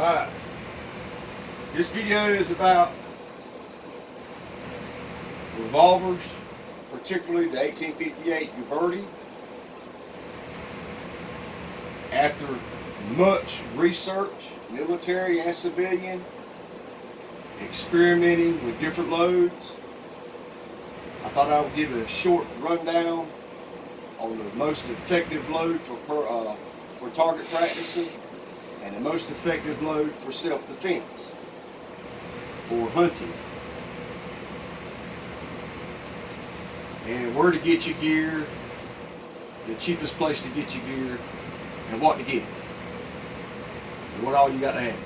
Alright, this video is about revolvers, particularly the 1858 Uberti. After much research, military and civilian, experimenting with different loads, I thought I would give a short rundown on the most effective load for target practicing and the most effective load for self-defense or hunting, and where to get your gear, the cheapest place to get your gear, and what to get, and what all you got to have.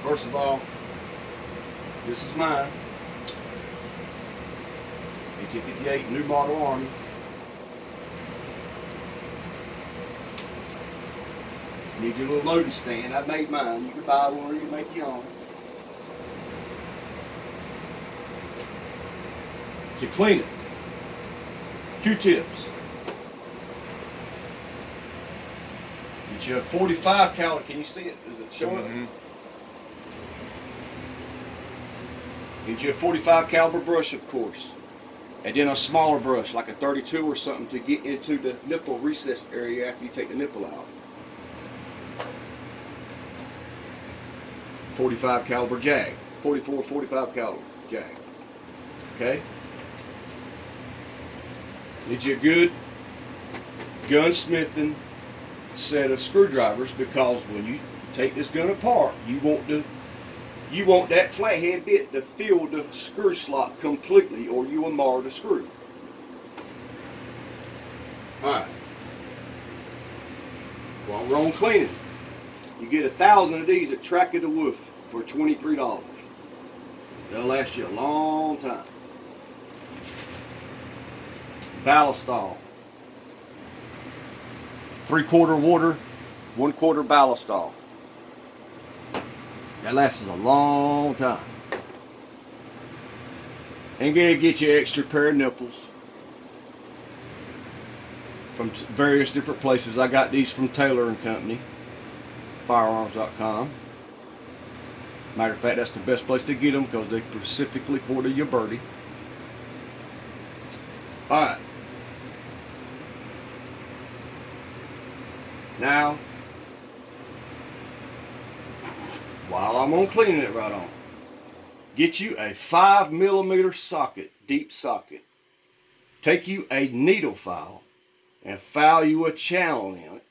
First of all, this is mine, 1858 New Model Army. Need your little loading stand. I made mine. You can buy one or you can make your own. To clean it, Q-tips. Get you a 45 caliber. Can you see it? Is it showing? Mm-hmm. Get you a 45 caliber brush, of course, and then a smaller brush like a 32 or something to get into the nipple recess area after you take the nipple out. 45 caliber jag, 45 caliber jag. Okay. Need you a good gunsmithing set of screwdrivers, because when you take this gun apart, you want that flathead bit to fill the screw slot completely, or you will mar the screw. All right. While we're on cleaning, you get 1,000 of these at Track of the Wolf for $23. They'll last you a long time. Ballistol. 3/4 water, 1/4 ballistol. That lasts a long time. And gonna get you an extra pair of nipples from various different places. I got these from Taylor and Company, firearms.com. Matter of fact, that's the best place to get them because they're specifically for the Uberti. Alright. Now, while I'm on cleaning it right on, get you a 5mm socket, deep socket. Take you a needle file and file you a channel in it.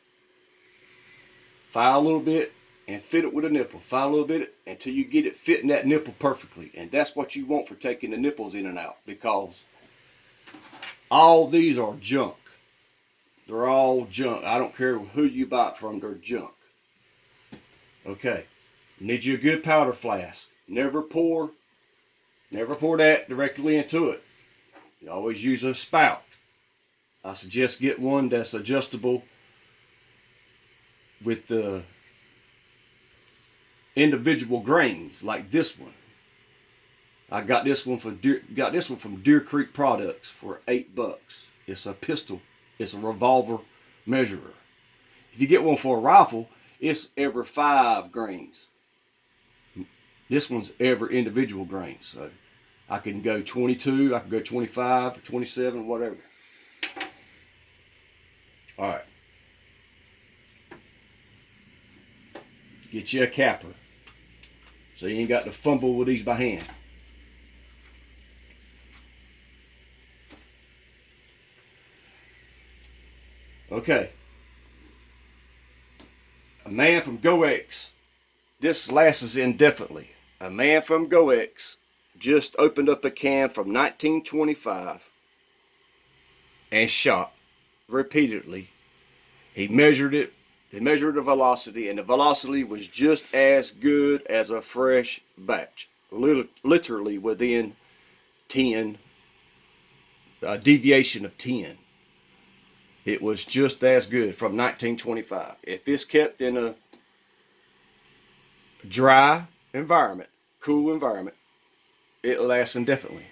File a little bit and fit it with a nipple. File a little bit until you get it fitting that nipple perfectly. And that's what you want for taking the nipples in and out, because all these are junk. They're all junk. I don't care who you buy it from, they're junk. Okay. Need you a good powder flask. Never pour that directly into it. You always use a spout. I suggest get one that's adjustable with the individual grains, like this one. I got this one from Deer Creek Products for $8. It's a pistol. It's a revolver measurer. If you get one for a rifle, it's every 5 grains. This one's every individual grain. So I can go 22, I can go 25, 27, whatever. All right. Get you a capper, so you ain't got to fumble with these by hand. Okay. A man from GoX. This lasts indefinitely. A man from GoX just opened up a can from 1925 and shot repeatedly. He measured it. He measured the velocity, and the velocity was just as good as a fresh batch. Literally within 10, deviation of 10. It was just as good from 1925. If it's kept in a dry environment, cool environment, it'll last indefinitely.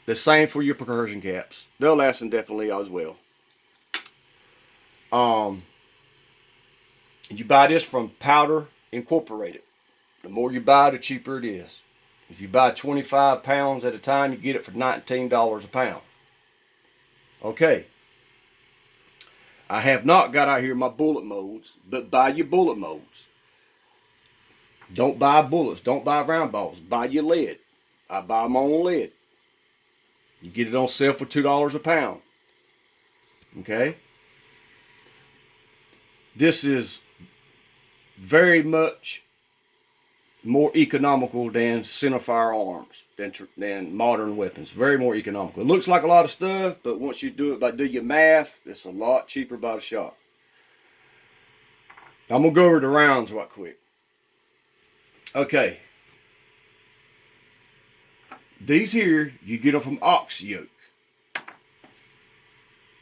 The same for your percussion caps. They'll last indefinitely as well. You buy this from Powder incorporated. The more you buy, the cheaper it is. If you buy 25 pounds at a time, you get it for $19 a pound. Okay. I have not got out here my bullet molds, but buy your bullet molds. Don't buy bullets. Don't buy round balls. Buy your lead. I buy my own lead. You get it on sale for $2 a pound. Okay? This is very much more economical than centerfire arms, than modern weapons. Very more economical. It looks like a lot of stuff, but once you do your math, it's a lot cheaper by the shot. I'm going to go over the rounds right quick. Okay. These here, you get them from ox yoke.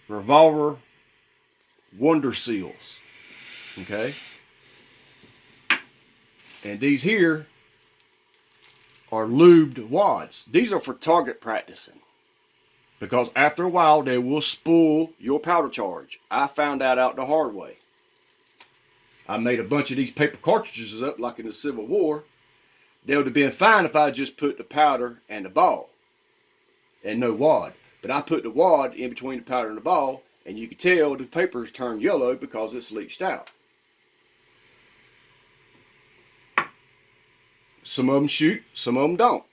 Revolver Wonder Seals. Okay. And these here are lubed wads. These are for target practicing. Because after a while, they will spool your powder charge. I found that out the hard way. I made a bunch of these paper cartridges up like in the Civil War. They would have been fine if I just put the powder and the ball and no wad. But I put the wad in between the powder and the ball, and you can tell the paper's turned yellow because it's leached out. Some of them shoot, some of them don't.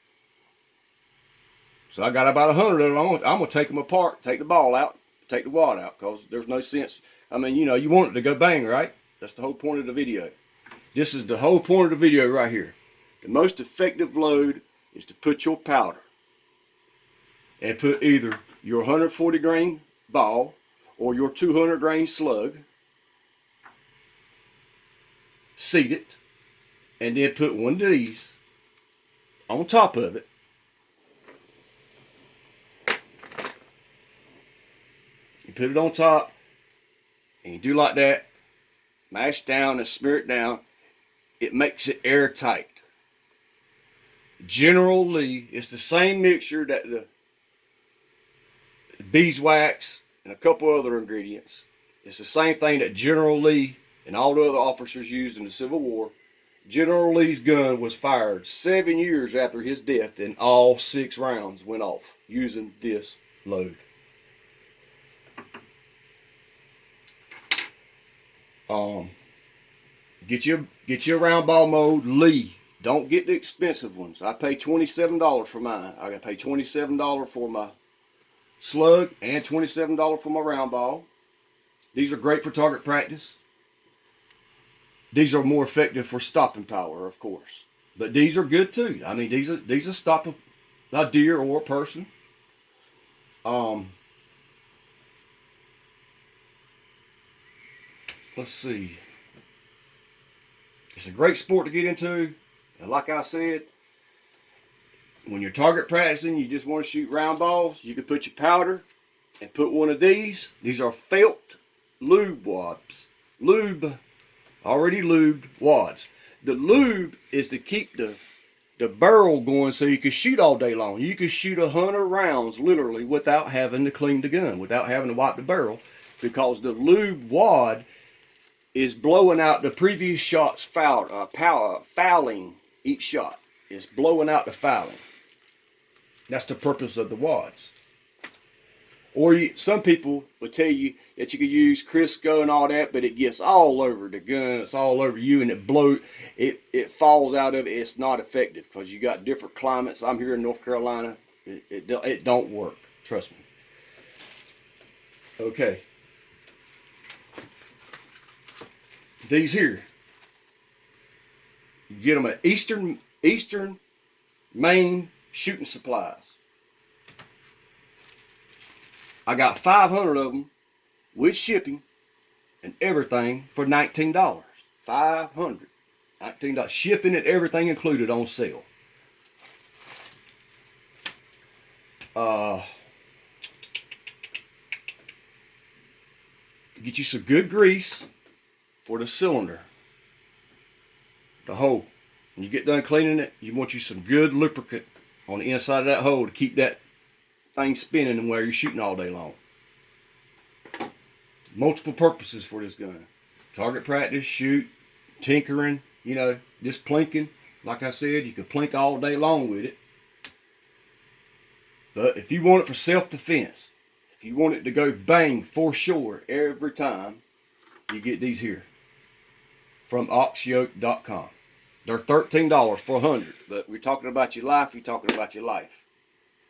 So I got about 100 of them. I'm going to take them apart, take the ball out, take the wad out, because there's no sense. I mean, you know, you want it to go bang, right? That's the whole point of the video. This is the whole point of the video right here. The most effective load is to put your powder and put either your 140 grain ball or your 200 grain slug, seat it, and then put one of these on top of it. You put it on top, and you do like that, mash down and smear it down. It makes it airtight. General Lee, it's the same mixture that the beeswax and a couple other ingredients. It's the same thing that General Lee and all the other officers used in the Civil War. General Lee's gun was fired 7 years after his death, and all 6 rounds went off using this load. Get your round ball mold Lee. Don't get the expensive ones. I pay $27 for mine. I got to pay $27 for my slug and $27 for my round ball. These are great for target practice. These are more effective for stopping power, of course. But these are good too. I mean, these are stop a deer or a person. Let's see. It's a great sport to get into. And like I said, when you're target practicing, you just want to shoot round balls, you can put your powder and put one of these. These are felt lube wads. Already lubed wads. The lube is to keep the barrel going so you can shoot all day long. You can shoot 100 rounds literally without having to clean the gun, without having to wipe the barrel, because the lube wad is blowing out the previous shot's fouling each shot. It's blowing out the fouling. That's the purpose of the wads. Or some people will tell you that you could use Crisco and all that, but it gets all over the gun. It's all over you, and it falls out of it. It's not effective because you got different climates. I'm here in North Carolina. It don't work. Trust me. Okay. These here. You get them at Eastern Maine Shooting Supplies. I got 500 of them with shipping and everything for $19. 500. $19. Shipping and everything included on sale. Get you some good grease for the cylinder. The hole. When you get done cleaning it, you want you some good lubricant on the inside of that hole to keep that thing spinning and where you're shooting all day long. Multiple purposes for this gun. Target practice, shoot, tinkering, you know, just plinking. Like I said, you could plink all day long with it. But if you want it for self-defense, if you want it to go bang for sure every time, you get these here from oxyoke.com. They're $13 for 100, but we're talking about your life, you're talking about your life.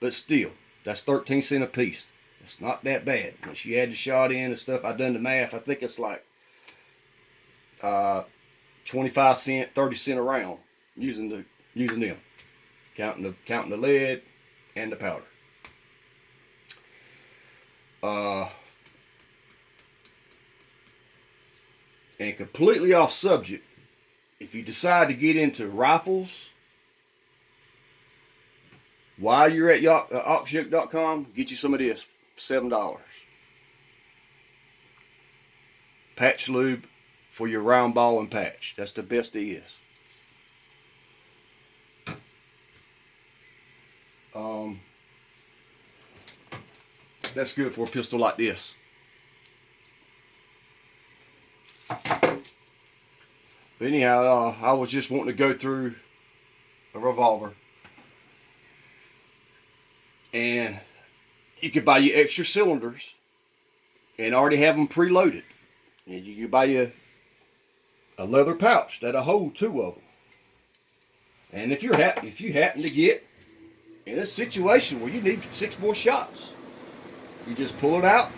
But still, that's 13 cents a piece. It's not that bad. Once you add the shot in and stuff, I done the math. I think it's like 25 cent, 30 cent a round using them, counting the lead and the powder. And completely off subject, if you decide to get into rifles, while you're at oxyoke.com, get you some of this, $7. Patch lube for your round ball and patch. That's the best it is. That's good for a pistol like this. But anyhow, I was just wanting to go through a revolver. And you could buy you extra cylinders and already have them preloaded. And you could buy you a leather pouch that'll hold 2 of them. And if you happen to get in a situation where you need 6 more shots, you just pull it out.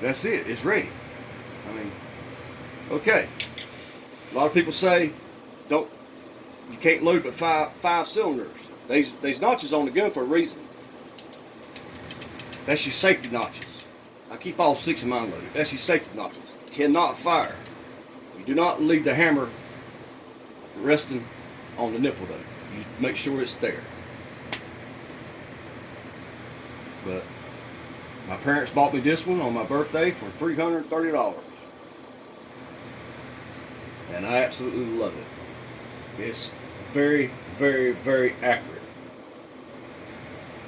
That's it. It's ready. I mean, okay. A lot of people say, you can't load but five cylinders. There's notches on the gun for a reason. That's your safety notches. I keep all 6 of mine loaded. That's your safety notches. Cannot fire. You do not leave the hammer resting on the nipple though. You make sure it's there. But my parents bought me this one on my birthday for $330. And I absolutely love it. It's very, very, very accurate.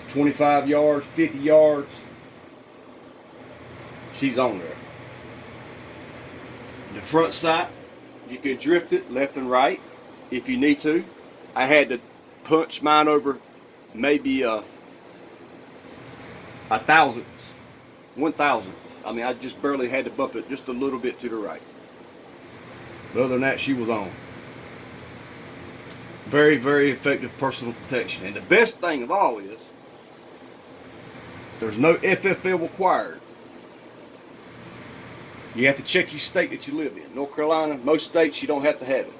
25 yards, 50 yards, she's on there. The front sight, you can drift it left and right if you need to. I had to punch mine over maybe a thousandth, 1,000th. I mean, I just barely had to bump it just a little bit to the right. But other than that, she was on. Very, very effective personal protection. And the best thing of all is, there's no FFL required. You have to check your state that you live in. North Carolina, most states you don't have to have it.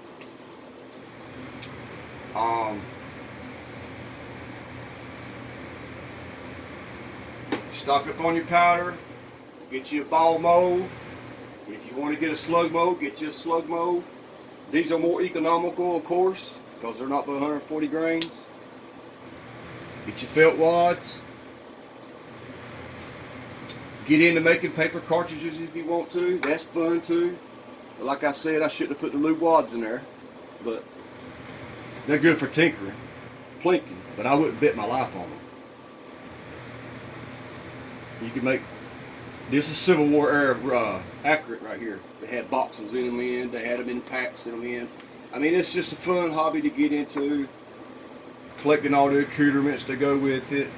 Stock up on your powder. Get you a ball mold. If you want to get a slug mold, get you a slug mold. These are more economical, of course, because they're not but 140 grains. Get your felt wads. Get into making paper cartridges if you want to. That's fun too. But like I said, I shouldn't have put the lube wads in there, but they're good for tinkering, plinking. But I wouldn't bet my life on them. You can make this is Civil War era accurate right here. They had boxes in them in. They had them in packs in them in. I mean, it's just a fun hobby to get into. Collecting all the accoutrements to go with it.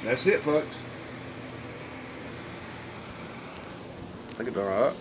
That's it, folks. I think it's all right.